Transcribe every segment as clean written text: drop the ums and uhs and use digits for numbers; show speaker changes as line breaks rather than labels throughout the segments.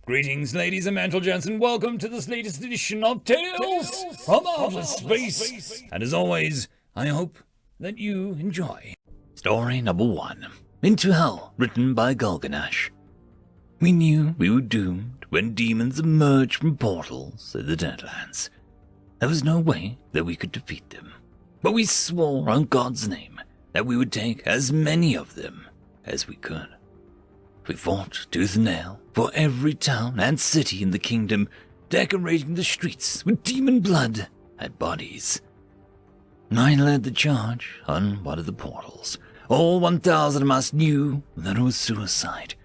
Greetings, ladies and gentlemen, and welcome to this latest edition of Tales from Outer Space. And as always, I hope that you enjoy. Story number 1, Into Hell, written by Gulganash. We knew we were doomed when demons emerged from portals in the Deadlands. There was no way that we could defeat them, but we swore on God's name that we would take as many of them as we could. We fought tooth and nail for every town and city in the kingdom, decorating the streets with demon blood and bodies. I led the charge on one of the portals. All 1,000 of us knew that it was suicide.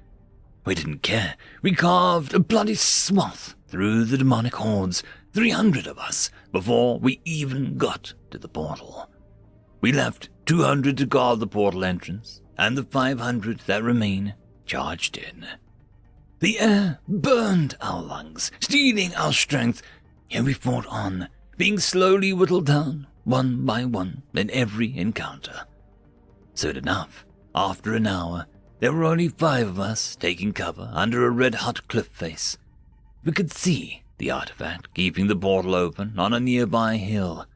We didn't care. We carved a bloody swath through the demonic hordes, 300 of us, before we even got to the portal. We left 200 to guard the portal entrance, and the 500 that remain charged in. The air burned our lungs, stealing our strength, yet we fought on, being slowly whittled down, one by one, in every encounter. Soon enough, after an hour, there were only 5 of us taking cover under a red-hot cliff face. We could see the artifact keeping the portal open on a nearby hill,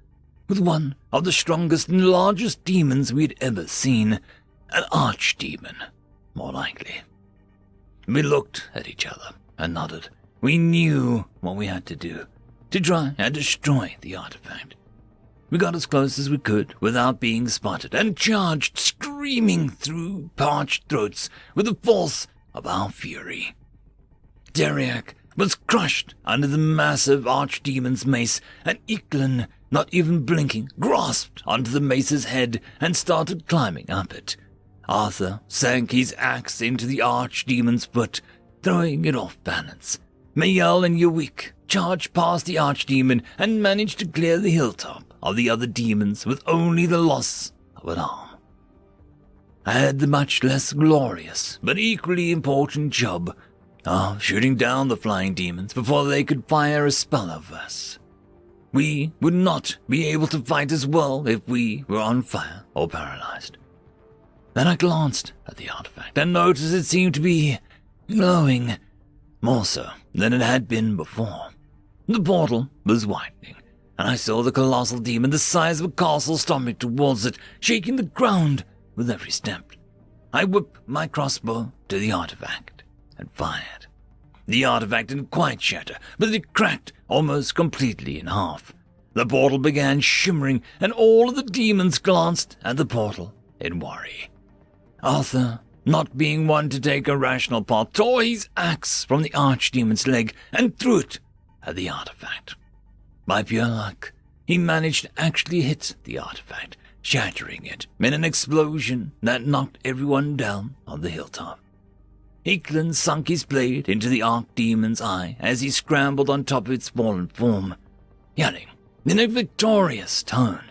with one of the strongest and largest demons we had ever seen, an archdemon, more likely. We looked at each other and nodded. We knew what we had to do, to try and destroy the artifact. We got as close as we could without being spotted and charged, screaming through parched throats with the force of our fury. Deriak was crushed under the massive archdemon's mace, and Eklund, not even blinking, grasped onto the mace's head and started climbing up it. Arthur sank his axe into the archdemon's foot, throwing it off balance. Mayel and Yawik charged past the archdemon and managed to clear the hilltop of the other demons with only the loss of an arm. I had the much less glorious but equally important job of shooting down the flying demons before they could fire a spell of us. We would not be able to fight as well if we were on fire or paralyzed. Then I glanced at the artifact and noticed it seemed to be glowing, more so than it had been before. The portal was widening, and I saw the colossal demon the size of a castle stomping towards it, shaking the ground with every step. I whipped my crossbow to the artifact and fired. The artifact didn't quite shatter, but it cracked almost completely in half. The portal began shimmering, and all of the demons glanced at the portal in worry. Arthur, not being one to take a rational part, tore his axe from the archdemon's leg and threw it at the artifact. By pure luck, he managed to actually hit the artifact, shattering it in an explosion that knocked everyone down on the hilltop. Eklund sunk his blade into the archdemon's eye as he scrambled on top of its fallen form, yelling in a victorious tone.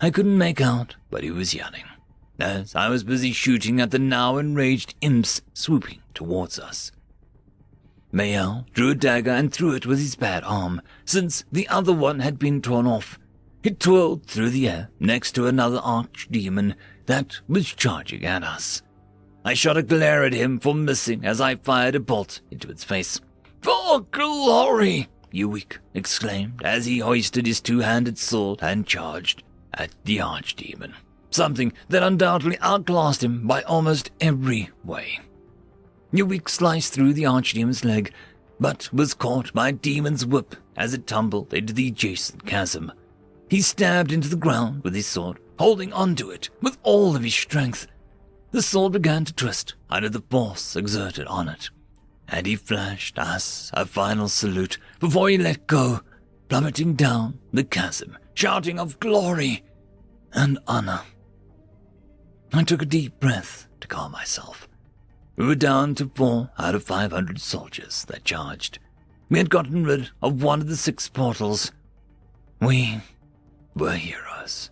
I couldn't make out what he was yelling, as I was busy shooting at the now enraged imps swooping towards us. Mayel drew a dagger and threw it with his bad arm, since the other one had been torn off. It twirled through the air next to another archdemon that was charging at us. I shot a glare at him for missing as I fired a bolt into its face. "For glory!" Yawik exclaimed as he hoisted his 2-handed sword and charged at the archdemon, something that undoubtedly outclassed him by almost every way. Yawik sliced through the archdemon's leg, but was caught by a demon's whip as it tumbled into the adjacent chasm. He stabbed into the ground with his sword, holding onto it with all of his strength. The sword began to twist under the force exerted on it, and he flashed us a final salute before he let go, plummeting down the chasm, shouting of glory and honor. I took a deep breath to calm myself. We were down to 4 out of 500 soldiers that charged. We had gotten rid of one of the 6 portals. We were heroes,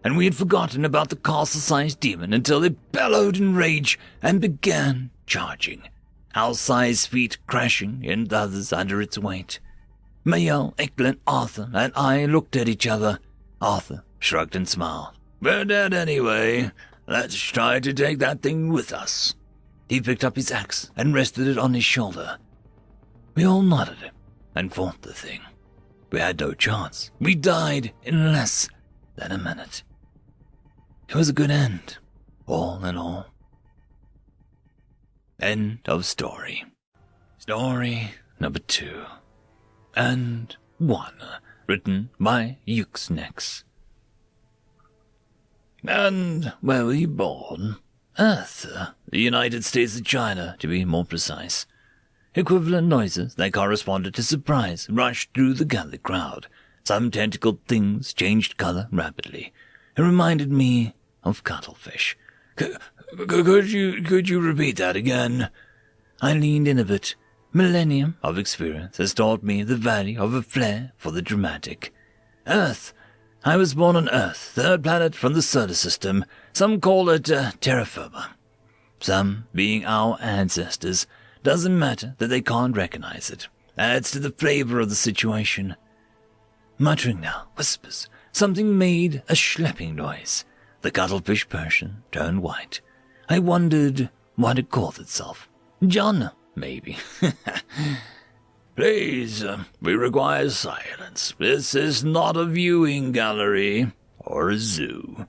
and we had forgotten about the castle-sized demon until it bellowed in rage and began charging, our sized feet crashing into others under its weight. Mayel, Eklund, Arthur, and I looked at each other. Arthur shrugged and smiled. "We're dead anyway. Let's try to take that thing with us." He picked up his axe and rested it on his shoulder. We all nodded and fought the thing. We had no chance. We died in less than a minute. It was a good end, all in all. End of story. Story number 2. And 1. Written by Yuxnex. And where were you born? Earth, the United States of China, to be more precise. Equivalent noises that corresponded to surprise rushed through the gathered crowd. Some tentacled things changed color rapidly. It reminded me of cuttlefish. Could you repeat that again? I leaned in a bit. Millennium of experience has taught me the value of a flair for the dramatic. Earth. I was born on Earth, third planet from the solar system. Some call it terra firma. Some being our ancestors. Doesn't matter that they can't recognize it. Adds to the flavor of the situation. Muttering now, whispers. Something made a schlepping noise. The cuttlefish Persian turned white. I wondered what it called itself. John, maybe. Please, we require silence. This is not a viewing gallery or a zoo.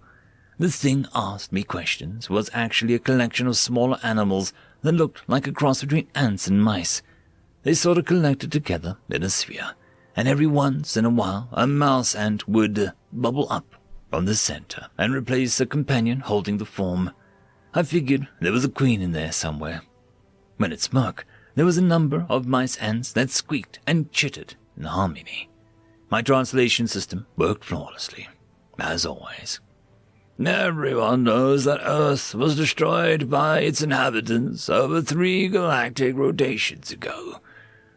The thing asked me questions was actually a collection of smaller animals that looked like a cross between ants and mice. They sort of collected together in a sphere, and every once in a while a mouse ant would bubble up from the center and replace a companion holding the form. I figured there was a queen in there somewhere. When it spoke, there was a number of mice ants that squeaked and chittered in harmony. My translation system worked flawlessly, as always. Everyone knows that Earth was destroyed by its inhabitants over 3 galactic rotations ago.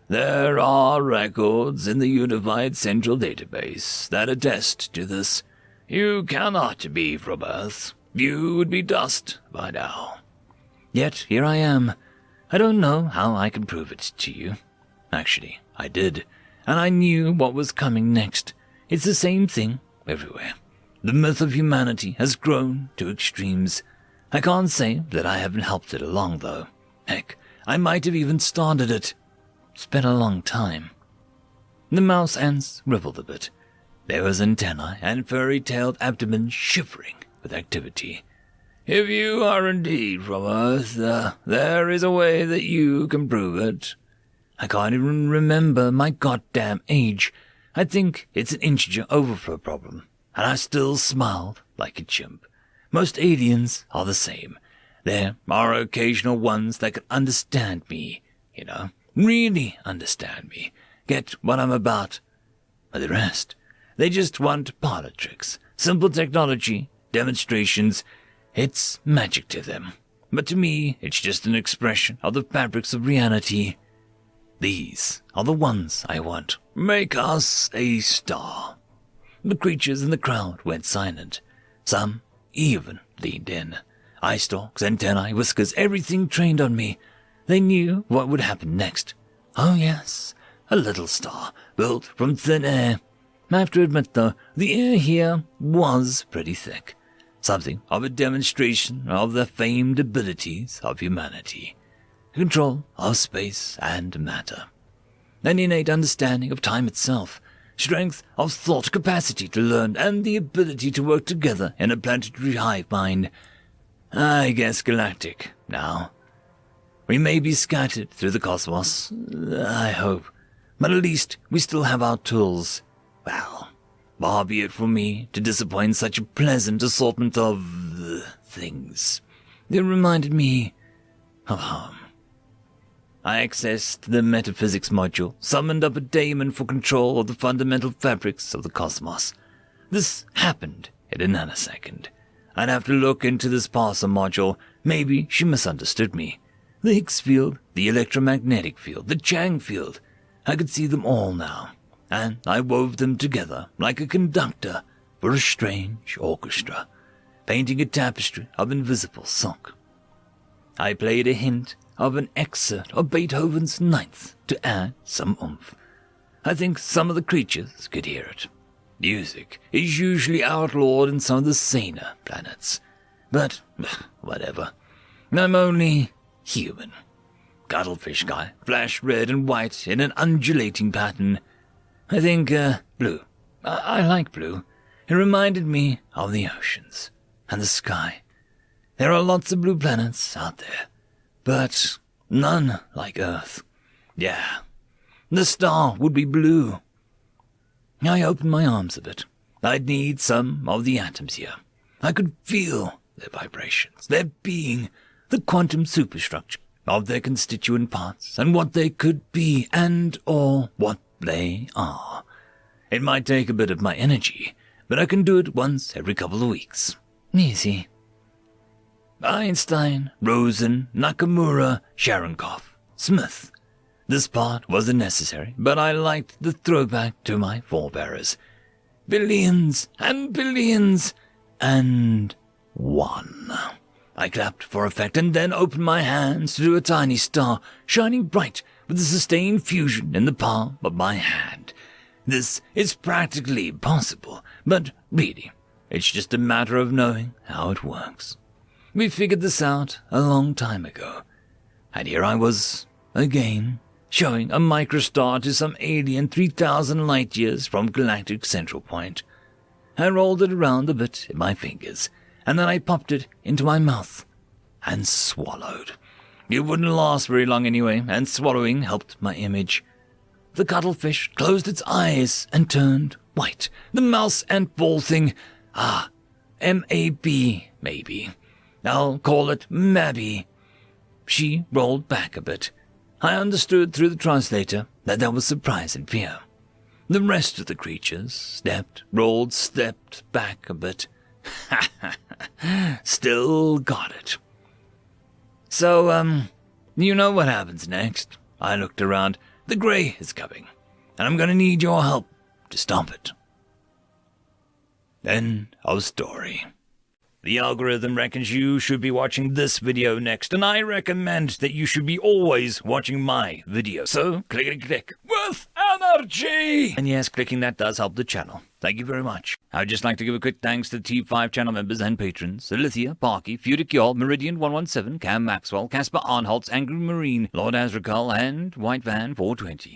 There are records in the Unified Central Database that attest to this. You cannot be from Earth. You would be dust by now. Yet here I am. I don't know how I can prove it to you. Actually, I did, and I knew what was coming next. It's the same thing everywhere. The myth of humanity has grown to extremes. I can't say that I haven't helped it along, though. Heck, I might have even started it. It's been a long time. The mouse ants rippled a bit. There was antennae and furry-tailed abdomen shivering with activity. If you are indeed from Earth, there is a way that you can prove it. I can't even remember my goddamn age. I think it's an integer overflow problem, and I still smiled like a chimp. Most aliens are the same. There are occasional ones that can understand me, really understand me, get what I'm about. But the rest, they just want parlor tricks, simple technology, demonstrations. It's magic to them, but to me, it's just an expression of the fabrics of reality. These are the ones I want. Make us a star. The creatures in the crowd went silent. Some even leaned in. Eye stalks, antennae, whiskers, everything trained on me. They knew what would happen next. Oh yes, a little star, built from thin air. I have to admit, though, the air here was pretty thick. Something of a demonstration of the famed abilities of humanity. Control of space and matter. An innate understanding of time itself. Strength of thought, capacity to learn, and the ability to work together in a planetary hive mind. I guess galactic, now. We may be scattered through the cosmos, I hope, but at least we still have our tools. Well, far be it from me to disappoint such a pleasant assortment of things. It reminded me of home. I accessed the metaphysics module, summoned up a daemon for control of the fundamental fabrics of the cosmos. This happened in a nanosecond. I'd have to look into this parser module. Maybe she misunderstood me. The Higgs field, the electromagnetic field, the Chang field. I could see them all now, and I wove them together like a conductor for a strange orchestra, painting a tapestry of invisible silk. I played a hint of an excerpt of Beethoven's Ninth to add some oomph. I think some of the creatures could hear it. Music is usually outlawed in some of the saner planets. But, whatever. I'm only human. cuttlefish sky flashed red and white in an undulating pattern. I think, blue. I like blue. It reminded me of the oceans and the sky. There are lots of blue planets out there, but none like Earth. Yeah, the star would be blue. I opened my arms a bit. I'd need some of the atoms here. I could feel their vibrations, their being, the quantum superstructure of their constituent parts, and what they could be, and or what they are. It might take a bit of my energy, but I can do it once every couple of weeks. Easy. Einstein, Rosen, Nakamura, Sharonkov, Smith. This part wasn't necessary, but I liked the throwback to my forebearers. Billions and billions and one. I clapped for effect and then opened my hands to a tiny star shining bright with a sustained fusion in the palm of my hand. This is practically impossible, but really, it's just a matter of knowing how it works. We figured this out a long time ago, and here I was, again, showing a microstar to some alien 3,000 light-years from galactic central point. I rolled it around a bit in my fingers, and then I popped it into my mouth and swallowed. It wouldn't last very long anyway, and swallowing helped my image. The cuttlefish closed its eyes and turned white. The mouse and ball thing, M-A-B, maybe. I'll call it Mabby. She rolled back a bit. I understood through the translator that there was surprise and fear. The rest of the creatures stepped back a bit. Still got it. So, you know what happens next. I looked around. The Grey is coming, and I'm going to need your help to stop it. End of story. The algorithm reckons you should be watching this video next, and I recommend that you should be always watching my video. So, click with energy! And yes, clicking that does help the channel. Thank you very much. I'd just like to give a quick thanks to the T5 channel members and patrons: Alithia, Parky, Fudic Yall, Meridian117, Cam Maxwell, Casper Arnholtz, Angry Marine, Lord Azrakal, and White Van 420.